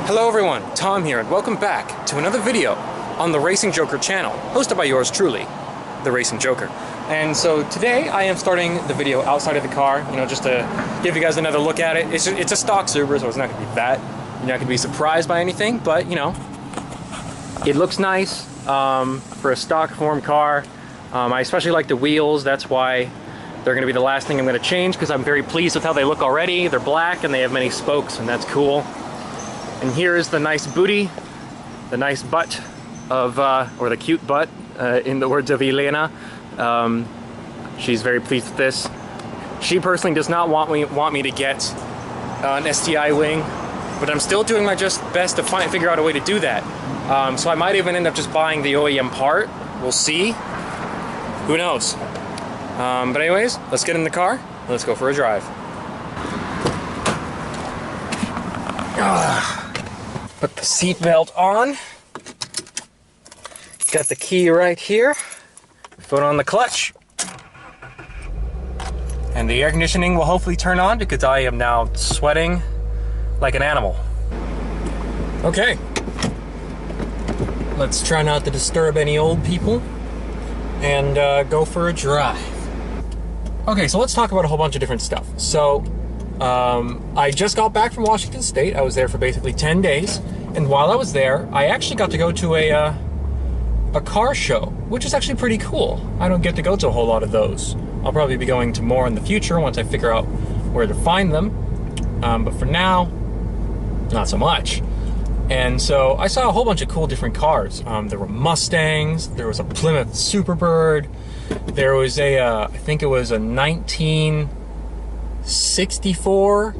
Hello everyone, Tom here, and welcome back to another video on the Racing Joker channel, hosted by yours truly, the Racing Joker. And so today I am starting the video outside of the car, just to give you guys another look at it. It's a stock Subaru, so it's not going to be that. You're not going to be surprised by anything, but it looks nice for a stock form car. I especially like the wheels. That's why they're going to be the last thing I'm going to change, because I'm very pleased with how they look already. They're black and they have many spokes, and that's cool. And here is the nice booty, the nice butt of, or the cute butt, in the words of Elena. She's very pleased with this. She personally does not want me to get an STI wing, but I'm still doing my best to figure out a way to do that. So I might even end up just buying the OEM part. We'll see. Who knows? But anyways, let's get in the car. Let's go for a drive. Put the seatbelt on. Got the key right here. Foot on the clutch. And the air conditioning will hopefully turn on because I am now sweating like an animal. Okay. Let's try not to disturb any old people and go for a drive. Okay, so let's talk about a whole bunch of different stuff. So, I just got back from Washington State. I was there for basically 10 days. And while I was there, I actually got to go to a car show, which is actually pretty cool. I don't get to go to a whole lot of those. I'll probably be going to more in the future once I figure out where to find them. But for now, not so much. And so I saw a whole bunch of cool different cars. There were Mustangs, there was a Plymouth Superbird, there was I think it was a 1964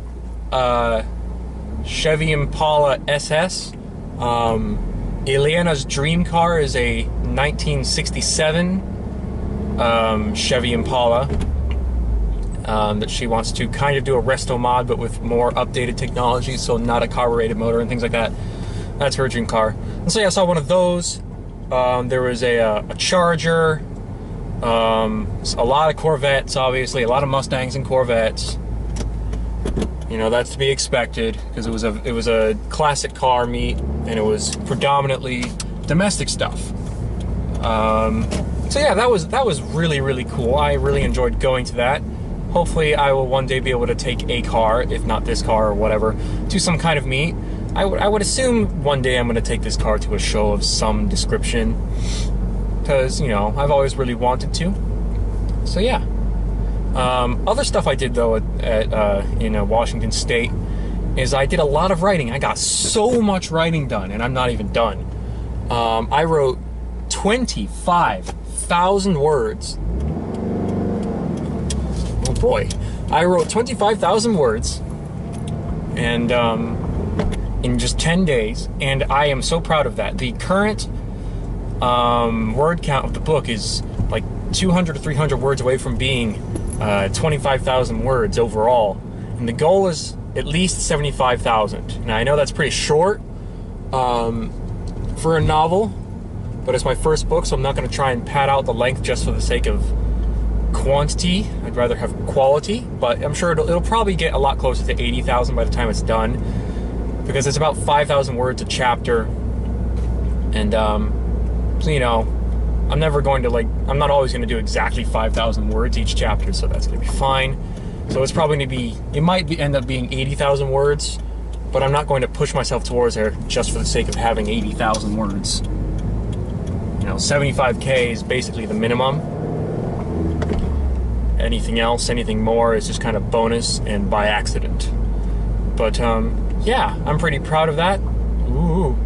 Chevy Impala SS. Elena's dream car is a 1967 Chevy Impala that she wants to kind of do a resto mod, but with more updated technology, so not a carbureted motor and things like that. That's her dream car. And so yeah, I saw one of those. There was a Charger, a lot of Corvettes, obviously, a lot of Mustangs and Corvettes. That's to be expected because it was a classic car meet, and it was predominantly domestic stuff. So yeah, that was really, really cool. I really enjoyed going to that. Hopefully I will one day be able to take a car, if not this car or whatever, to some kind of meet. I would assume one day I'm going to take this car to a show of some description, because, I've always really wanted to. So yeah. Other stuff I did, though, in Washington State is I did a lot of writing. I got so much writing done, and I'm not even done. I wrote 25,000 words. Oh boy. I wrote 25,000 words, and in just 10 days, and I am so proud of that. The current word count of the book is like 200 to 300 words away from being 25,000 words overall, and the goal is at least 75,000. Now I know that's pretty short for a novel, but it's my first book, so I'm not going to try and pad out the length just for the sake of quantity. I'd rather have quality, but I'm sure it'll probably get a lot closer to 80,000 by the time it's done, because it's about 5,000 words a chapter, and so I'm never going to, I'm not always going to do exactly 5,000 words each chapter, so that's going to be fine. So it's probably going to be, it might end up being 80,000 words, but I'm not going to push myself towards there just for the sake of having 80,000 words. 75K is basically the minimum. Anything else, anything more is just kind of bonus and by accident. But, yeah, I'm pretty proud of that. Ooh.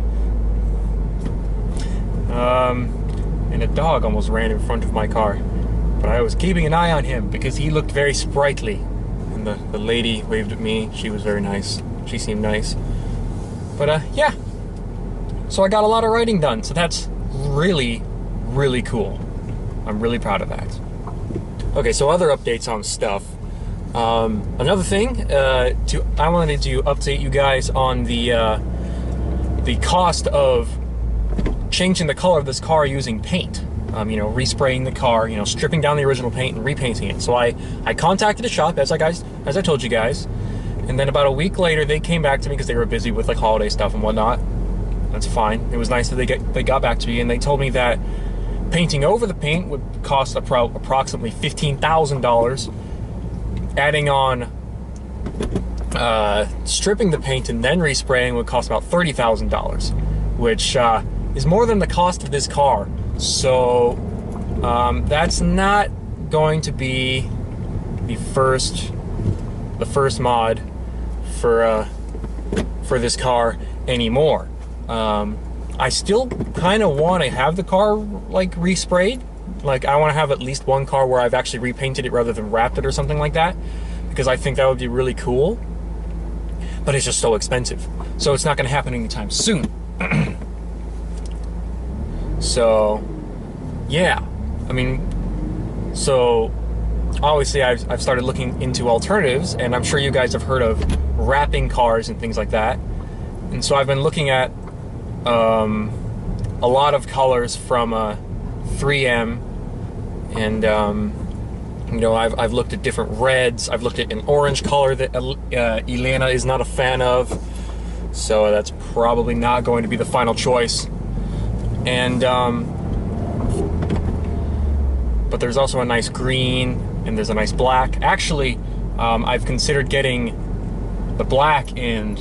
And a dog almost ran in front of my car, but I was keeping an eye on him because he looked very sprightly, and the lady waved at me. She was very nice. She seemed nice. But yeah, so I got a lot of writing done, so that's really, really cool. I'm really proud of that. Okay, so other updates on stuff. Another thing, I wanted to update you guys on the cost of changing the color of this car using paint. Respraying the car, stripping down the original paint and repainting it. So I contacted a shop, as I told you guys, And then about a week later, they came back to me because they were busy with like holiday stuff and whatnot. That's fine. It was nice that they got back to me, and they told me that painting over the paint would cost approximately $15,000. Adding on stripping the paint and then respraying would cost about $30,000, which is more than the cost of this car. So that's not going to be the first mod for this car anymore. I still kind of want to have the car like resprayed. Like, I want to have at least one car where I've actually repainted it rather than wrapped it or something like that, because I think that would be really cool. But it's just so expensive, so it's not going to happen anytime soon. So yeah, I mean, so obviously I've started looking into alternatives, and I'm sure you guys have heard of wrapping cars and things like that. And so I've been looking at a lot of colors from 3M, and you know, I've looked at different reds. I've looked at an orange color that Elena is not a fan of, so that's probably not going to be the final choice. And but there's also a nice green, and there's a nice black. Actually, I've considered getting the black and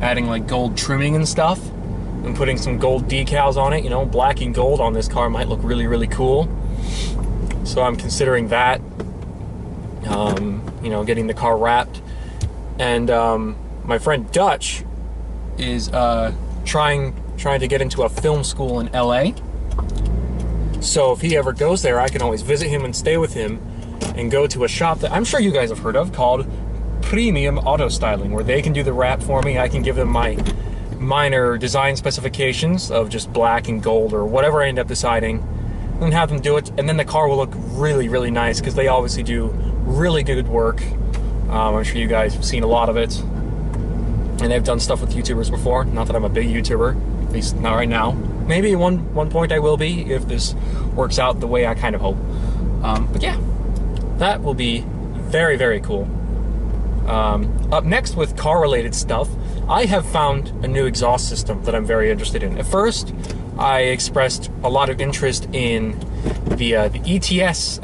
adding like gold trimming and stuff, and putting some gold decals on it. You know, black and gold on this car might look really, really cool. So I'm considering that. You know, getting the car wrapped. And my friend Dutch is trying to get into a film school in LA. So if he ever goes there, I can always visit him and stay with him, and go to a shop that I'm sure you guys have heard of called Premium Auto Styling, where they can do the wrap for me. I can give them my minor design specifications of just black and gold or whatever I end up deciding, and have them do it, and then the car will look really, really nice, because they obviously do really good work. I'm sure you guys have seen a lot of it, and they've done stuff with YouTubers before. Not that I'm a big YouTuber, at least not right now. Maybe at one point I will be, if this works out the way I kind of hope. But yeah, that will be very, very cool. Up next with car-related stuff, I have found a new exhaust system that I'm very interested in. At first, I expressed a lot of interest in the ETS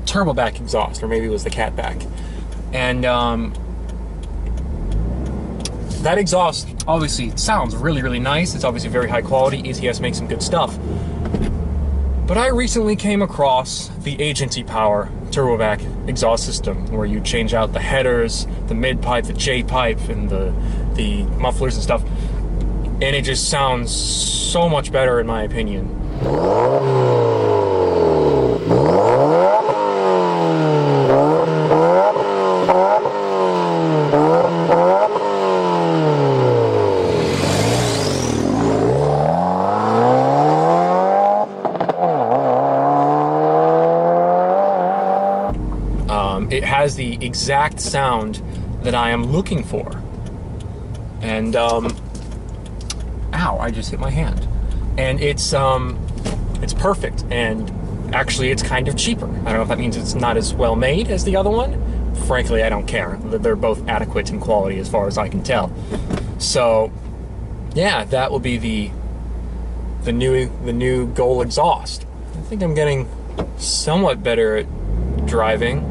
turboback exhaust, or maybe it was the catback. And that exhaust obviously sounds really, really nice. It's obviously very high quality. ETS makes some good stuff. But I recently came across the Agency Power turboback exhaust system, where you change out the headers, the mid-pipe, the J-pipe, and the mufflers and stuff. And it just sounds so much better, in my opinion. It has the exact sound that I am looking for. And ow, I just hit my hand. And it's perfect, and actually it's kind of cheaper. I don't know if that means it's not as well made as the other one. Frankly, I don't care. They're both adequate in quality as far as I can tell. So yeah, that will be the new Goal exhaust. I think I'm getting somewhat better at driving.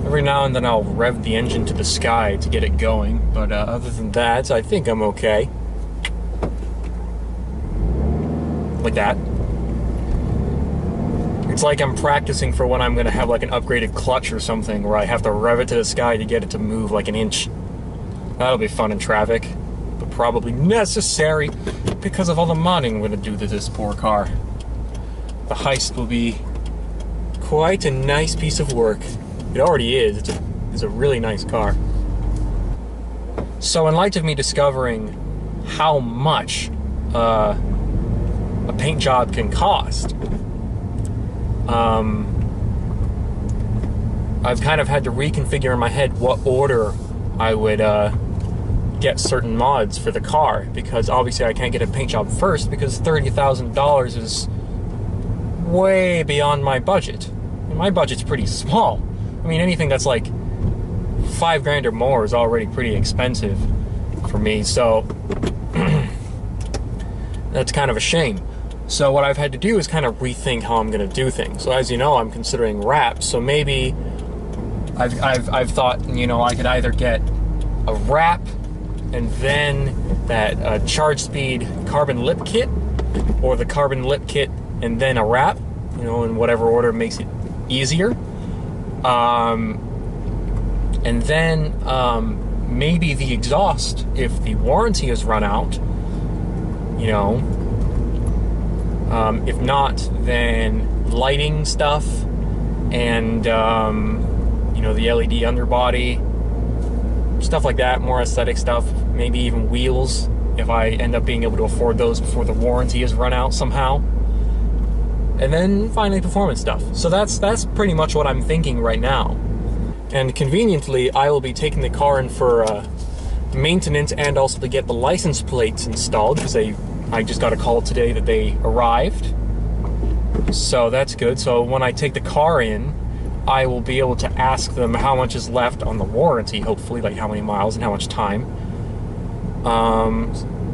Every now and then I'll rev the engine to the sky to get it going, but other than that, I think I'm okay. Like that. It's like I'm practicing for when I'm going to have like an upgraded clutch or something, where I have to rev it to the sky to get it to move like an inch. That'll be fun in traffic, but probably necessary because of all the modding I'm going to do to this poor car. The heist will be quite a nice piece of work. It already is. It's a really nice car. So in light of me discovering how much a paint job can cost, I've kind of had to reconfigure in my head what order I would get certain mods for the car, because obviously I can't get a paint job first, because $30,000 is way beyond my budget. And my budget's pretty small. I mean, anything that's like $5 grand or more is already pretty expensive for me, so that's kind of a shame. So what I've had to do is kind of rethink how I'm going to do things. So as you know, I'm considering wraps. So maybe I've thought, you know, I could either get a wrap and then that charge speed carbon lip kit, or the carbon lip kit and then a wrap, you know, in whatever order makes it easier. And then maybe the exhaust, if the warranty has run out, you know. If not, then lighting stuff and, you know, the LED underbody, stuff like that, more aesthetic stuff, maybe even wheels, if I end up being able to afford those before the warranty has run out somehow. And then finally performance stuff. So that's pretty much what I'm thinking right now. And conveniently, I will be taking the car in for maintenance and also to get the license plates installed, because I just got a call today that they arrived. So that's good. So when I take the car in, I will be able to ask them how much is left on the warranty, hopefully, like how many miles and how much time.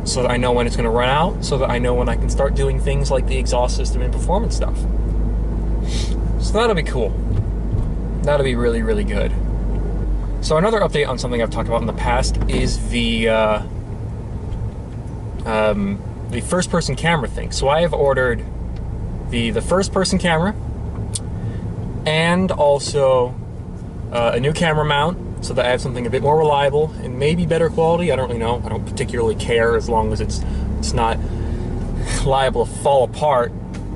So that I know when it's going to run out, so that I know when I can start doing things like the exhaust system and performance stuff. So that'll be cool. That'll be really, really good. So another update on something I've talked about in the past is the first-person camera thing. So I have ordered the first-person camera and also a new camera mount, so that I have something a bit more reliable and maybe better quality. I don't really know. I don't particularly care, as long as it's not liable to fall apart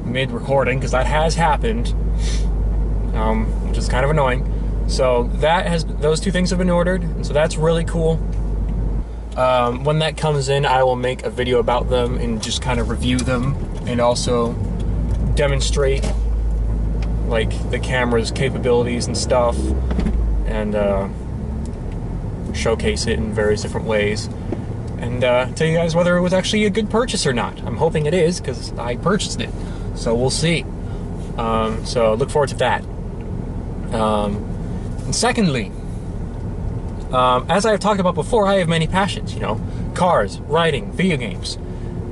mid-recording, because that has happened, which is kind of annoying. So those two things have been ordered, and so that's really cool. When that comes in, I will make a video about them and just kind of review them, and also demonstrate like the camera's capabilities and stuff, and showcase it in various different ways, and tell you guys whether it was actually a good purchase or not. I'm hoping it is, because I purchased it, so we'll see. So look forward to that. And secondly, as I've talked about before, I have many passions, you know, cars, writing, video games.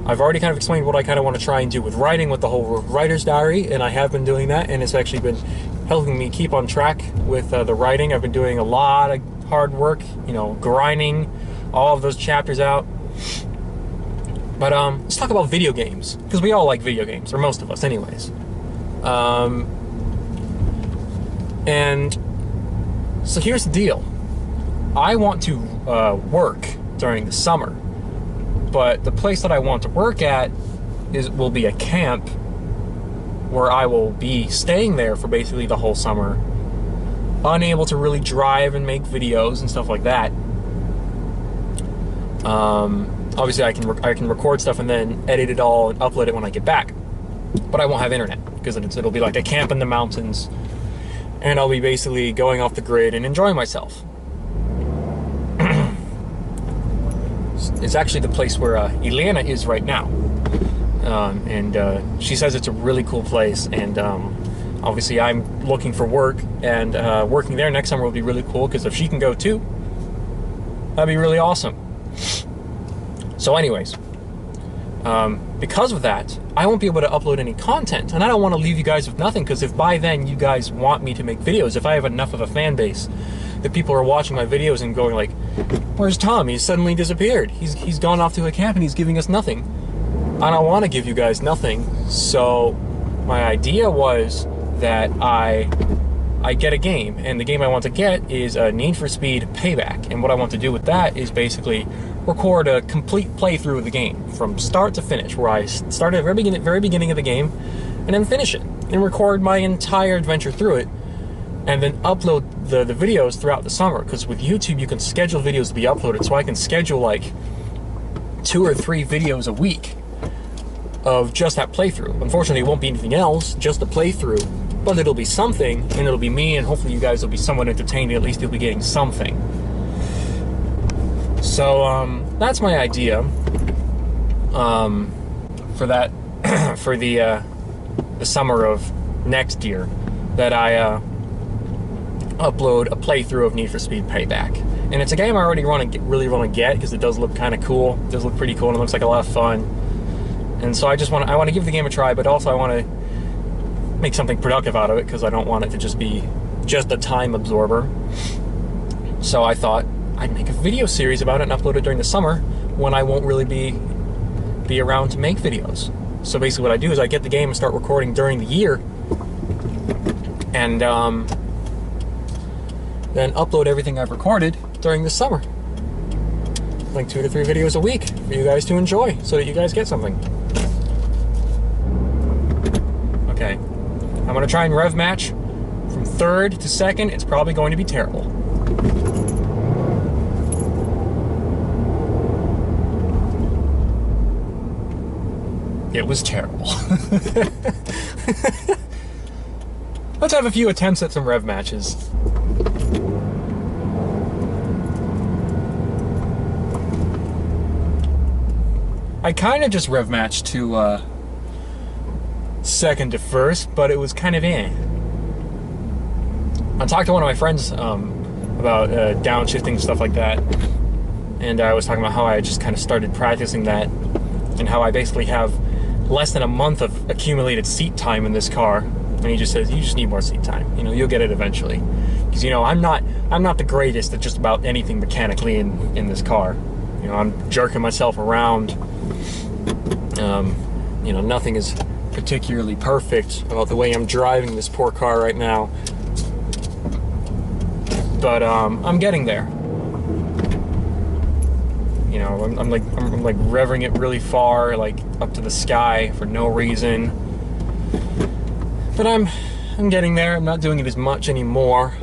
I've already kind of explained what I kind of want to try and do with writing, with the whole writer's diary, and I have been doing that, and it's actually been helping me keep on track with the writing. I've been doing a lot of hard work, you know, grinding all of those chapters out. But let's talk about video games, because we all like video games, or most of us anyways. And so here's the deal. I want to work during the summer, but the place that I want to work at will be a camp where I will be staying there for basically the whole summer, unable to really drive and make videos and stuff like that. Obviously, I can record stuff and then edit it all and upload it when I get back, but I won't have internet, because it'll be like a camp in the mountains, and I'll be basically going off the grid and enjoying myself. It's actually the place where Elena is right now, and she says it's a really cool place, and obviously I'm looking for work, and working there next summer will be really cool, because if she can go too, that'd be really awesome. So anyways, because of that, I won't be able to upload any content, and I don't want to leave you guys with nothing, because if by then you guys want me to make videos, if I have enough of a fan base that people are watching my videos and going like, where's Tom? He's suddenly disappeared. He's gone off to a camp and he's giving us nothing. I don't want to give you guys nothing, so my idea was that I get a game, and the game I want to get is Need for Speed Payback, and what I want to do with that is basically record a complete playthrough of the game from start to finish, where I start at the very beginning of the game and then finish it, and record my entire adventure through it, and then upload the videos throughout the summer, because with YouTube you can schedule videos to be uploaded, so I can schedule like 2 or 3 videos a week of just that playthrough. Unfortunately, it won't be anything else, just a playthrough, but it'll be something, and it'll be me, and hopefully you guys will be somewhat entertained, at least you'll be getting something. So that's my idea for that for the summer of next year, that I upload a playthrough of Need for Speed Payback. And it's a game I already really want to get because it does look kind of cool. It does look pretty cool and it looks like a lot of fun. And so I want to give the game a try, but also I want to make something productive out of it because I don't want it to just be just a time absorber. So I thought I'd make a video series about it and upload it during the summer when I won't really be around to make videos. So basically what I do is I get the game and start recording during the year, and then upload everything I've recorded during the summer. Like 2 to 3 videos a week for you guys to enjoy so that you guys get something. Okay, I'm gonna try and rev match from 3rd to 2nd. It's probably going to be terrible. It was terrible. Let's have a few attempts at some rev matches. I kind of just rev matched to 2nd to 1st, but it was kind of I talked to one of my friends about downshifting and stuff like that, and I was talking about how I just kind of started practicing that, and how I basically have less than a month of accumulated seat time in this car. And he just says, you just need more seat time. You know, you'll get it eventually. Because, you know, I'm not the greatest at just about anything mechanically in this car. You know, I'm jerking myself around. You know, nothing is particularly perfect about the way I'm driving this poor car right now. But I'm getting there. You know, I'm like revving it really far, like up to the sky for no reason. But I'm getting there. I'm not doing it as much anymore.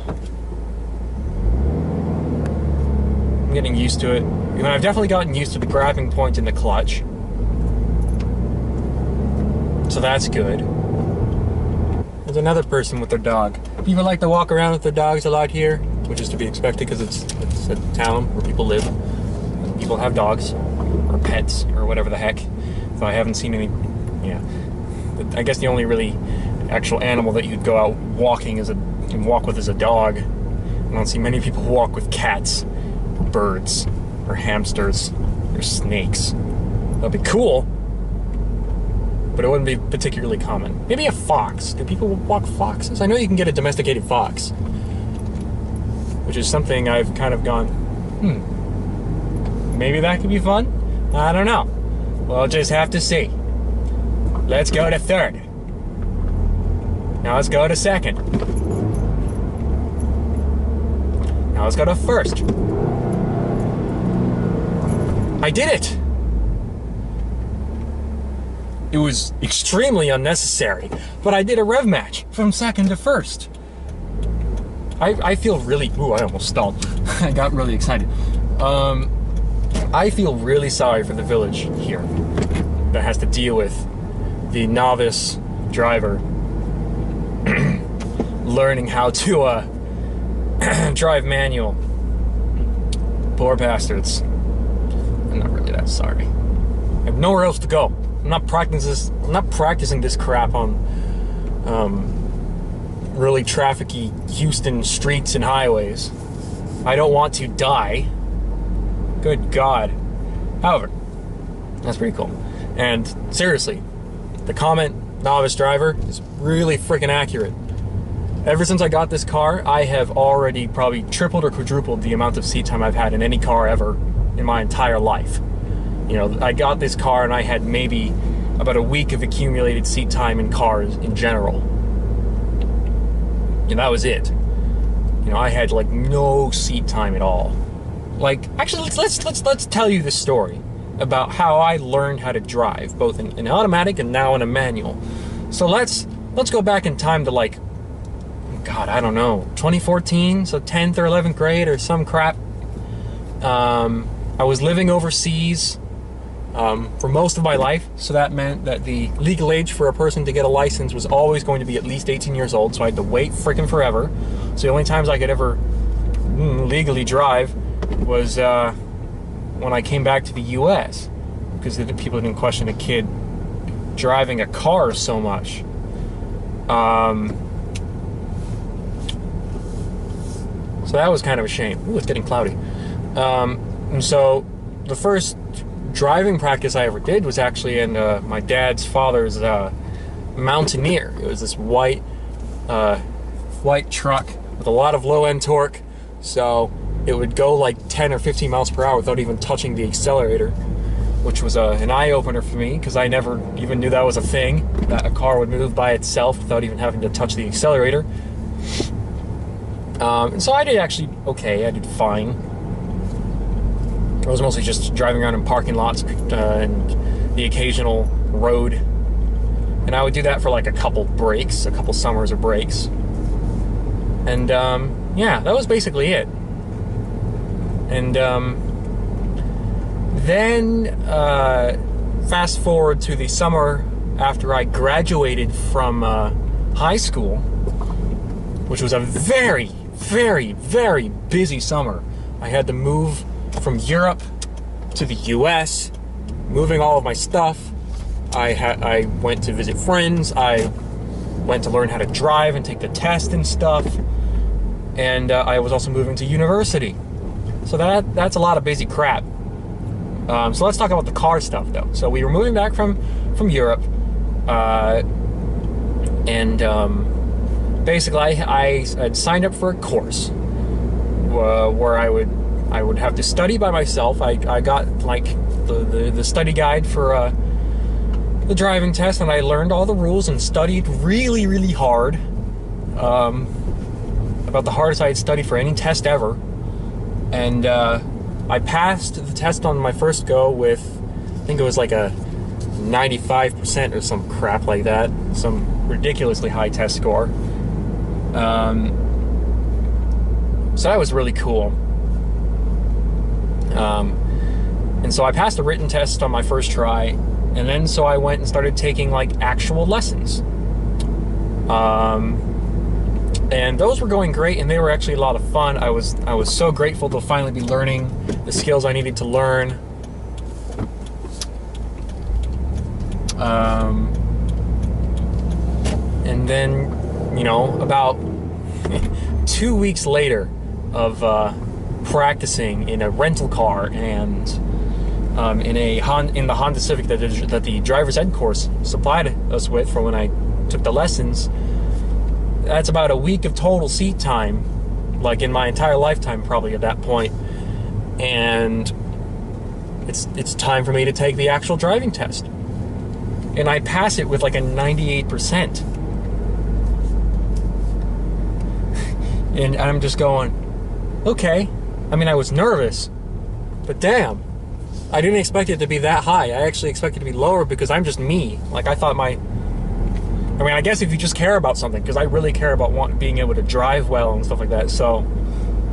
I'm getting used to it. And I've definitely gotten used to the grabbing point in the clutch. So that's good. There's another person with their dog. People like to walk around with their dogs a lot here, which is to be expected because it's a town where people live. People have dogs or pets or whatever the heck. So I haven't seen any. Yeah, I guess the only really actual animal that you'd go out walking and walk with is a dog. I don't see many people walk with cats, or birds, or hamsters, or snakes. That'd be cool, but it wouldn't be particularly common. Maybe a fox. Do people walk foxes? I know you can get a domesticated fox, which is something I've kind of gone, maybe that could be fun? I don't know. We'll just have to see. Let's go to 3rd. Now let's go to 2nd. Now let's go to 1st. I did it! It was extremely unnecessary, but I did a rev match from 2nd to 1st. I feel really... Ooh, I almost stalled. I got really excited. I feel really sorry for the village here that has to deal with the novice driver learning how to drive manual. Poor bastards. I'm not really that sorry. I have nowhere else to go. I'm not practicing this crap on really trafficy Houston streets and highways. I don't want to die. Good God. However, that's pretty cool. And seriously, the comment novice driver is really freaking accurate. Ever since I got this car, I have already probably tripled or quadrupled the amount of seat time I've had in any car ever in my entire life. You know, I got this car and I had maybe about a week of accumulated seat time in cars in general. And that was it. You know, I had like no seat time at all. Like, actually, let's tell you the story about how I learned how to drive, both in automatic and now in a manual. So let's go back in time to, like, God, I don't know, 2014, so 10th or 11th grade or some crap. I was living overseas for most of my life, so that meant that the legal age for a person to get a license was always going to be at least 18 years old, so I had to wait freaking forever. So the only times I could ever legally drive was when I came back to the US, because people didn't question a kid driving a car so much. So that was kind of a shame. Ooh, it's getting cloudy. And so the first driving practice I ever did was actually in my dad's father's Mountaineer. It was this white truck with a lot of low-end torque, so it would go like 10 or 15 miles per hour without even touching the accelerator, which was an eye-opener for me, because I never even knew that was a thing, that a car would move by itself without even having to touch the accelerator. And so I did actually okay, I did fine. I was mostly just driving around in parking lots and the occasional road. And I would do that for like a couple summers or breaks. And yeah, that was basically it. And then fast forward to the summer after I graduated from high school, which was a very, very, very busy summer. I had to move from Europe to the US, moving all of my stuff. I went to visit friends. I went to learn how to drive and take the test and stuff. And I was also moving to university. So that's a lot of busy crap. So let's talk about the car stuff, though. So we were moving back from Europe, and basically I had signed up for a course where I would have to study by myself. I got like the study guide for the driving test, and I learned all the rules and studied really, really hard. About the hardest I had studied for any test ever. And I passed the test on my first go with, I think it was like a 95% or some crap like that. Some ridiculously high test score. So that was really cool. And so I passed the written test on my first try, and then so I went and started taking like actual lessons. And those were going great, and they were actually a lot of fun. I was so grateful to finally be learning the skills I needed to learn. And then, you know, about 2 weeks later of practicing in a rental car and in the Honda Civic that the driver's ed course supplied us with for when I took the lessons. That's about a week of total seat time, like in my entire lifetime probably at that point. And it's time for me to take the actual driving test. And I pass it with like a 98%. And I'm just going, okay. I mean, I was nervous, but damn, I didn't expect it to be that high. I actually expected it to be lower because I'm just me. Like, I thought I guess if you just care about something, because I really care about being able to drive well and stuff like that, so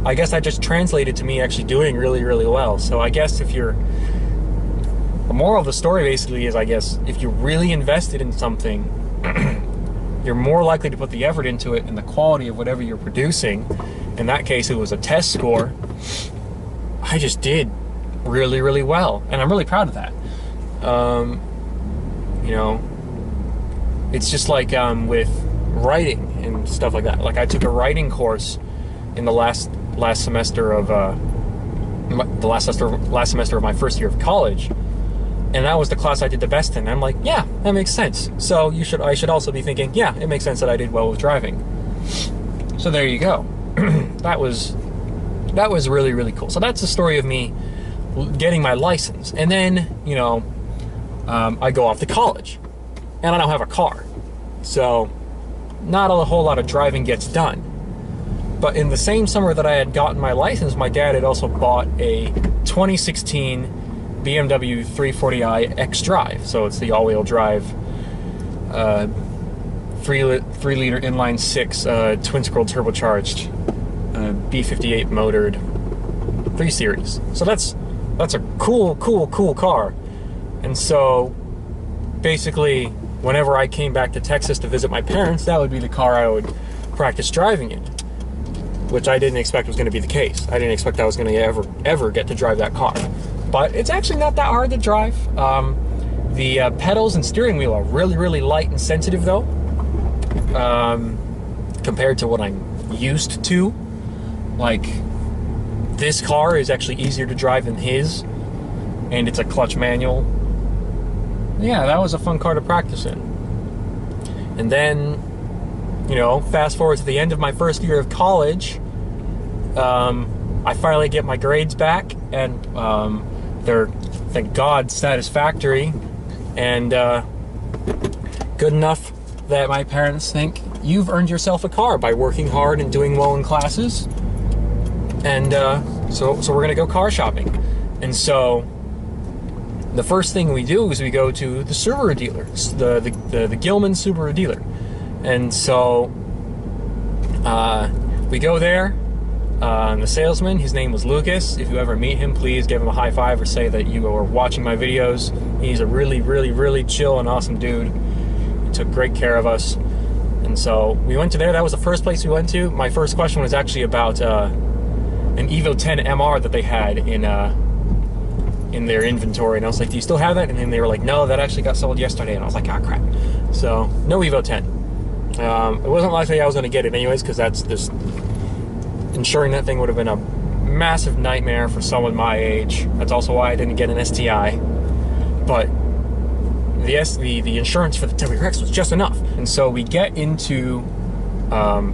I guess that just translated to me actually doing really, really well. So I guess the moral of the story basically is, I guess, if you're really invested in something, you're more likely to put the effort into it and the quality of whatever you're producing. In that case, it was a test score. I just did really, really well, and I'm really proud of that. You know, it's just like with writing and stuff like that. Like, I took a writing course in the last semester of last semester of my first year of college, and that was the class I did the best in. I'm like, yeah, that makes sense. So I should also be thinking, yeah, it makes sense that I did well with driving. So there you go. That was really, really cool. So that's the story of me getting my license, and then, you know, I go off to college, and I don't have a car, so not a whole lot of driving gets done. But in the same summer that I had gotten my license, my dad had also bought a 2016 BMW 340i xDrive. So it's the all-wheel drive, 3-liter inline 6 twin-scroll turbocharged B58 motored 3 Series. So that's a cool car. And so basically, whenever I came back to Texas to visit my parents, that would be the car I would practice driving in, which I didn't expect was going to be the case. I didn't expect I was going to ever get to drive that car. But it's actually not that hard to drive. The pedals and steering wheel are really, really light and sensitive, though, compared to what I'm used to. like, this car is actually easier to drive than his, and it's a clutch manual. Yeah, that was a fun car to practice in. And then, you know, fast forward to the end of my first year of college, I finally get my grades back, and they're, thank God, satisfactory, and good enough that my parents think you've earned yourself a car by working hard and doing well in classes. And so we're gonna go car shopping. And so the first thing we do is we go to the Subaru dealer, the Gilman Subaru dealer. And so we go there. The salesman, his name was Lucas. If you ever meet him, please give him a high five or say that you are watching my videos. He's a really, really, really chill and awesome dude. He took great care of us. And so we went to there. That was the first place we went to. My first question was actually about an Evo 10 MR that they had in their inventory. And I was like, do you still have that? And then they were like, no, that actually got sold yesterday. And I was like, ah, crap. So no Evo 10. It wasn't likely I was going to get it anyways, because that's just... insuring that thing would have been a massive nightmare for someone my age. That's also why I didn't get an STI. But the insurance for the WRX was just enough. And so we get into,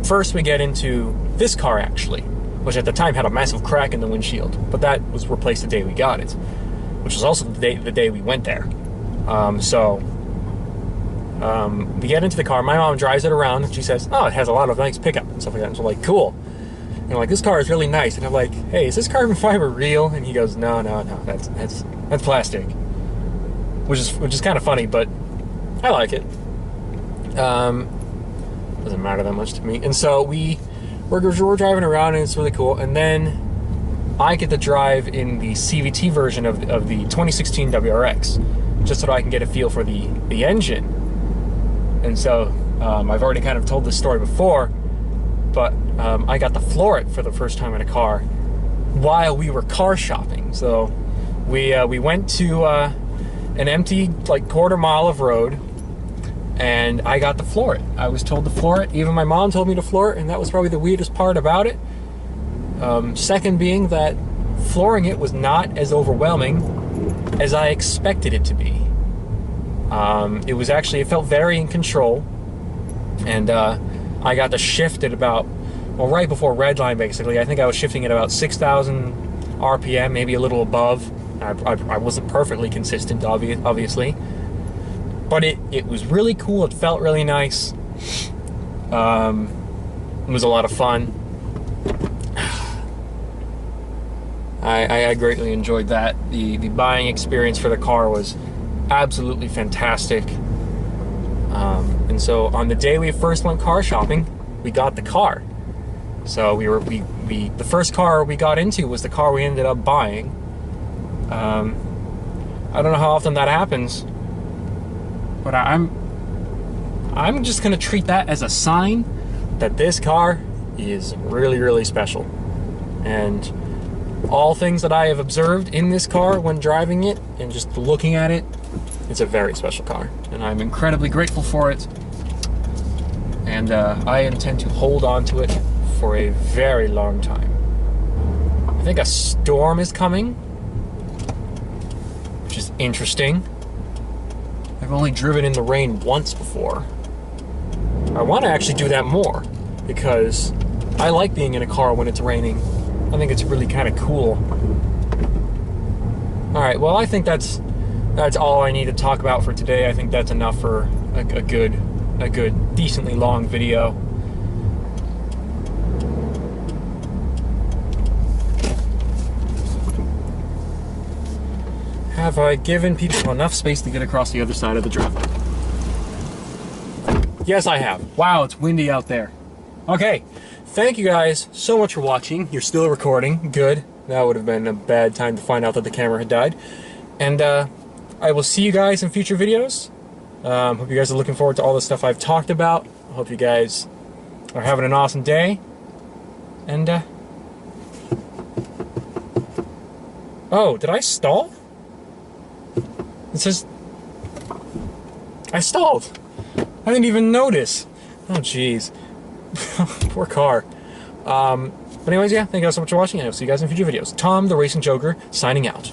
first we get into this car actually, which at the time had a massive crack in the windshield. But that was replaced the day we got it, which was also the day we went there. We get into the car. My mom drives it around and she says, oh, it has a lot of nice pickup and stuff like that. And so I'm like, cool. And like, this car is really nice. And I'm like, hey, is this carbon fiber real? And he goes, no, that's plastic. Which is kind of funny, but I like it. Doesn't matter that much to me. And so we're driving around, and it's really cool. And then I get to drive in the CVT version of the 2016 WRX, just so that I can get a feel for the engine. And so I've already kind of told this story before, but I got to floor it for the first time in a car while we were car shopping. So we went to an empty, like, quarter mile of road, and I got to floor it. I was told to floor it. Even my mom told me to floor it, and that was probably the weirdest part about it. Second being that flooring it was not as overwhelming as I expected it to be. It felt very in control, and I got to shift at about, well, right before red line, basically. I think I was shifting at about 6,000 RPM, maybe a little above. I wasn't perfectly consistent, obviously. But it was really cool. It felt really nice. It was a lot of fun. I greatly enjoyed that. The buying experience for the car was absolutely fantastic. And so on the day we first went car shopping, we got the car. So the first car we got into was the car we ended up buying. I don't know how often that happens, but I'm just gonna treat that as a sign that this car is really, really special. And all things that I have observed in this car when driving it and just looking at it, it's a very special car, and I'm incredibly grateful for it. And I intend to hold on to it for a very long time. I think a storm is coming, which is interesting. I've only driven in the rain once before. I want to actually do that more, because I like being in a car when it's raining. I think it's really kind of cool. Alright, well, I think that's all I need to talk about for today. I think that's enough for a good, decently long video. Have I given people enough space to get across the other side of the driveway? Yes, I have. Wow, it's windy out there. Okay, thank you guys so much for watching. You're still recording. Good. That would have been a bad time to find out that the camera had died. And I will see you guys in future videos. Hope you guys are looking forward to all the stuff I've talked about. I hope you guys are having an awesome day. And, oh, did I stall? It says... I stalled. I didn't even notice. Oh, jeez. Poor car. But anyways, yeah, thank you guys so much for watching, and I'll see you guys in future videos. Tom, the Racing Joker, signing out.